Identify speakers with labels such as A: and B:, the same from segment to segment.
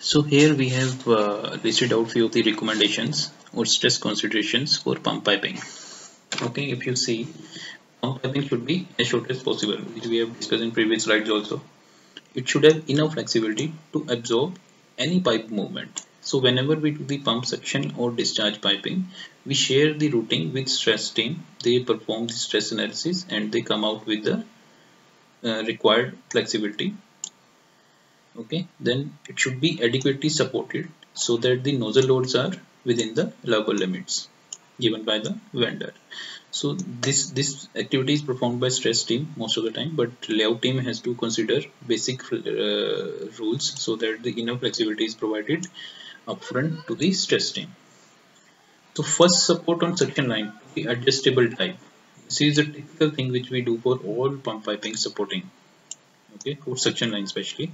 A: So here we have listed out few of the recommendations or stress considerations for pump piping. Okay, if you see, pump piping should be as short as possible, which we have discussed in previous slides also. It should have enough flexibility to absorb any pipe movement. So whenever we do the pump suction or discharge piping, we share the routing with stress team. They perform the stress analysis and they come out with the required flexibility. Okay, then it should be adequately supported so that the nozzle loads are within the allowable limits given by the vendor. So this activity is performed by stress team most of the time, but layout team has to consider basic rules so that the enough flexibility is provided upfront to the stress team. So first, support on suction line, the adjustable type. This is a typical thing which we do for all pump piping supporting. Okay, for suction line especially,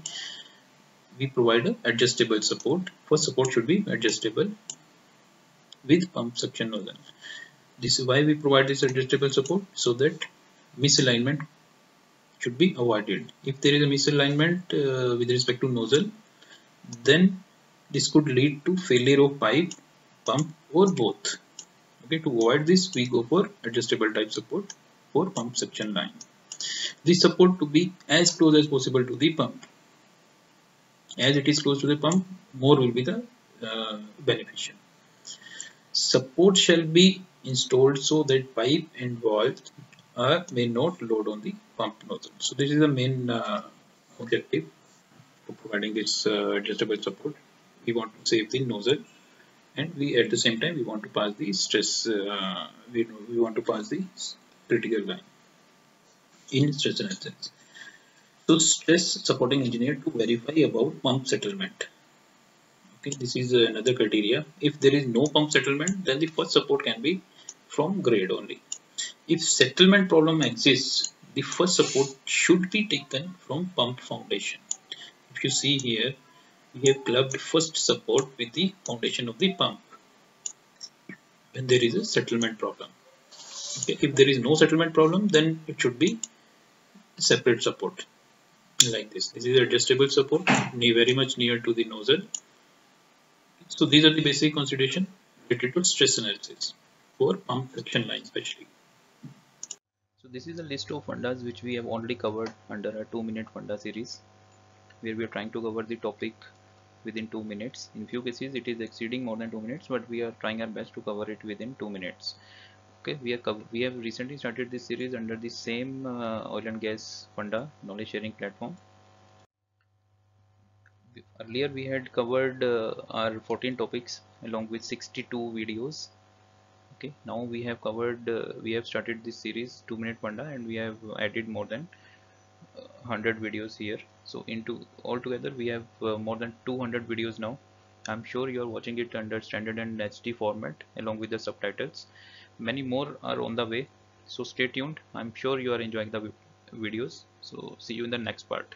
A: we provide a adjustable support. First support should be adjustable with pump suction nozzle. This is why we provide this adjustable support, so that misalignment should be avoided. If there is a misalignment with respect to nozzle, then this could lead to failure of pipe, pump, or both. Okay, to avoid this, we go for adjustable type support for pump suction line. This support to be as close as possible to the pump. As it is close to the pump, more will be the beneficial. Support shall be installed so that pipe and valves may not load on the pump nozzle. So this is the main objective for providing this adjustable support. We want to save the nozzle, and we at the same time we want to pass the stress. We want to pass the critical line in stress analysis. So stress supporting engineer to verify about pump settlement. Okay, this is another criteria. If there is no pump settlement, then the first support can be from grade only. If settlement problem exists, the first support should be taken from pump foundation. If you see here, we have clubbed first support with the foundation of the pump when there is a settlement problem. Okay, if there is no settlement problem, then it should be separate support like this. This is adjustable support, very much near to the nozzle. So these are the basic considerations related to stress analysis for pump suction line especially.
B: So this is a list of fundas which we have already covered under a 2-minute funda series, where we are trying to cover the topic within 2 minutes. In few cases it is exceeding more than 2 minutes, but we are trying our best to cover it within 2 minutes. Okay, we have recently started this series under the same oil and gas funda knowledge sharing platform. Earlier we had covered our 14 topics along with 62 videos. Okay, now we have covered we have started this series 2-minute funda, and we have added more than 100 videos here. So into altogether we have more than 200 videos now. I'm sure you are watching it under standard and HD format along with the subtitles. Many more are on the way, so stay tuned. I'm sure you are enjoying the videos. So see you in the next part.